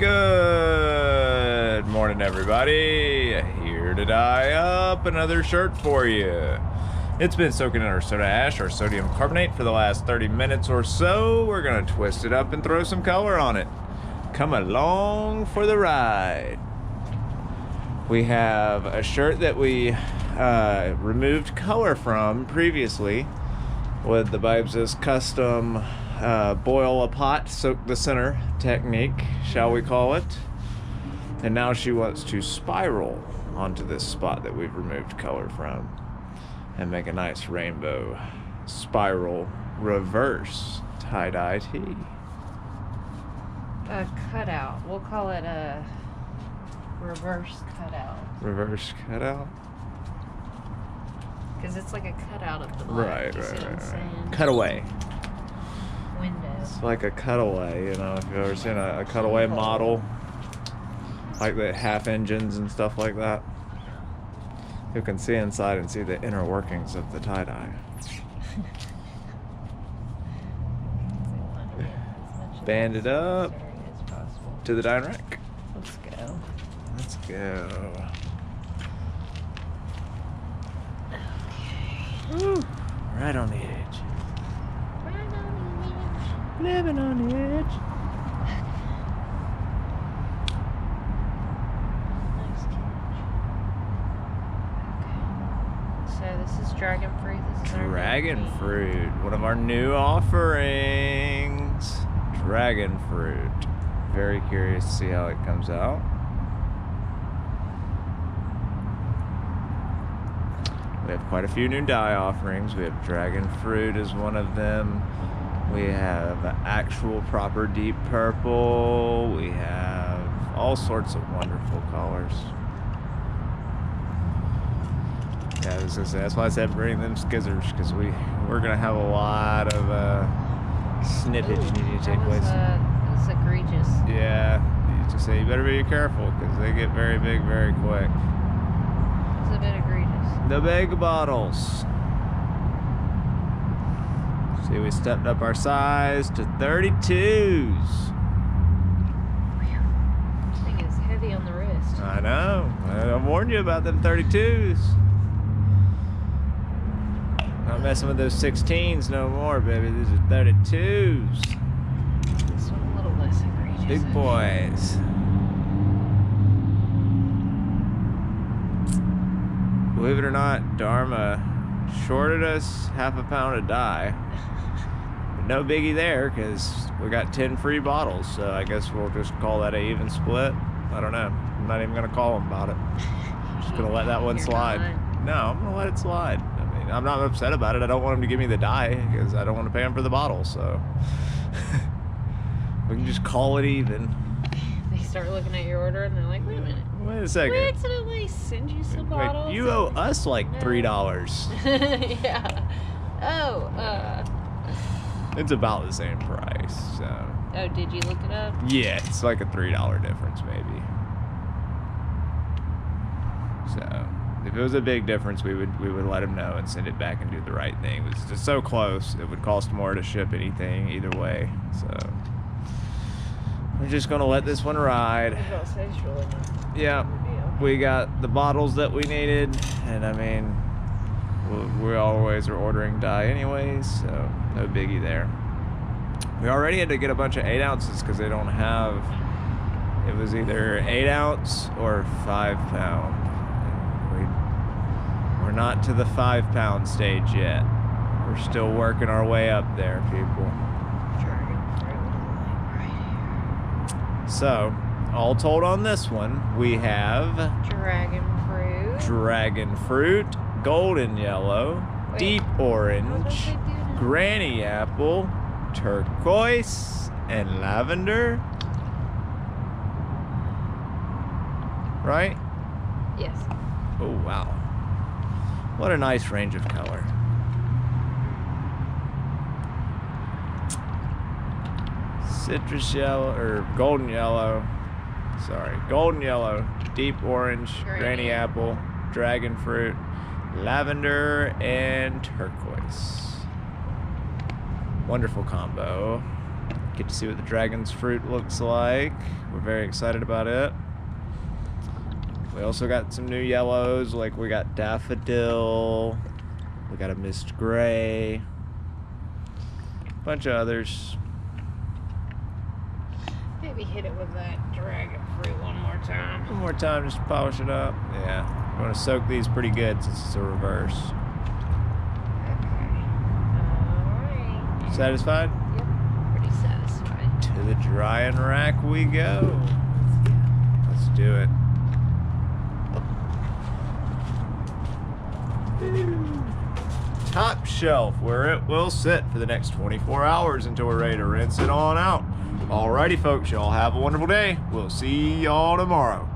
Good morning, everybody. Here to dye up another shirt for you. It's been soaking in our soda ash, our sodium carbonate, for the last 30 minutes or so. We're gonna twist it up and throw some color on it. Come along for the ride. We have a shirt that we removed color from previously with the Vibes' custom boil a pot, soak the center technique, shall we call it. And now she wants to spiral onto this spot that we've removed color from and make a nice rainbow spiral reverse tie-dye tee. A cutout. We'll call it a reverse cutout. Reverse cutout? Because it's like a cutout of the line. Right. Cutaway. Window. It's like a cutaway, you know, if you've ever seen a cutaway model, like the half engines and stuff like that. You can see inside and see the inner workings of the tie-dye. Band it up to the dyeing rack. Let's go. Let's go. Okay. Woo. Right on the edge. Living on the edge. Nice catch. Okay. So this is dragon fruit. This is our Dragon fruit, one of our new offerings. Dragon fruit. Very curious to see how it comes out. We have quite a few new dye offerings. We have dragon fruit as one of them. We have actual proper deep purple. We have all sorts of wonderful colors. Yeah, that's why I said bring them skizzers, because we're gonna have a lot of snippage needing to take place. That's egregious. Yeah, you just say you better be careful because they get very big very quick. It's a bit egregious. The big bottles. See, we stepped up our size to 32s. This thing is heavy on the wrist. I know. I warned you about them 32s. Not messing with those 16s no more, baby. These are 32s. This one a little less egregious. Big boys. Believe it or not, Dharma shorted us half a pound of dye. But no biggie there, because we got 10 free bottles, so I guess we'll just call that an even split. I don't know. I'm not even going to call him about it. I'm just going to let that one slide. No, I'm going to let it slide. I mean, I'm not upset about it. I don't want him to give me the dye, because I don't want to pay him for the bottle, so we can just call it even. They start looking at your order and they're like, wait a minute. Wait a second. We accidentally send you some bottles. Wait, you owe us like $3. Yeah. Oh, It's about the same price, so. Oh, did you look it up? Yeah, it's like a $3 difference, maybe. So, if it was a big difference, we would let him know and send it back and do the right thing. It was just so close, it would cost more to ship anything either way. So, we're just gonna let this one ride. Yeah, we got the bottles that we needed, and I mean, we always are ordering dye anyways, so no biggie there. We already had to get a bunch of 8 ounces because they don't have, it was either 8 ounce or 5 pound. We're not to the 5 pound stage yet. We're still working our way up there, people. So, all told on this one, we have dragon fruit, golden yellow, deep orange, granny apple, turquoise, and lavender. Right? Yes. Oh, wow. What a nice range of color. Citrus yellow, or golden yellow. Sorry, golden yellow, deep orange, granny apple, dragon fruit, lavender, and turquoise. Wonderful combo. Get to see what the dragon's fruit looks like. We're very excited about it. We also got some new yellows, like we got daffodil, we got a mist gray, a bunch of others. Maybe hit it with that dragon fruit one more time. One more time, just polish it up. Yeah, we want to soak these pretty good since it's a reverse. Alright. Satisfied? Yep, pretty satisfied. To the drying rack we go. Let's do it. Top shelf, where it will sit for the next 24 hours until we're ready to rinse it on out. Alrighty folks, y'all have a wonderful day. We'll see y'all tomorrow.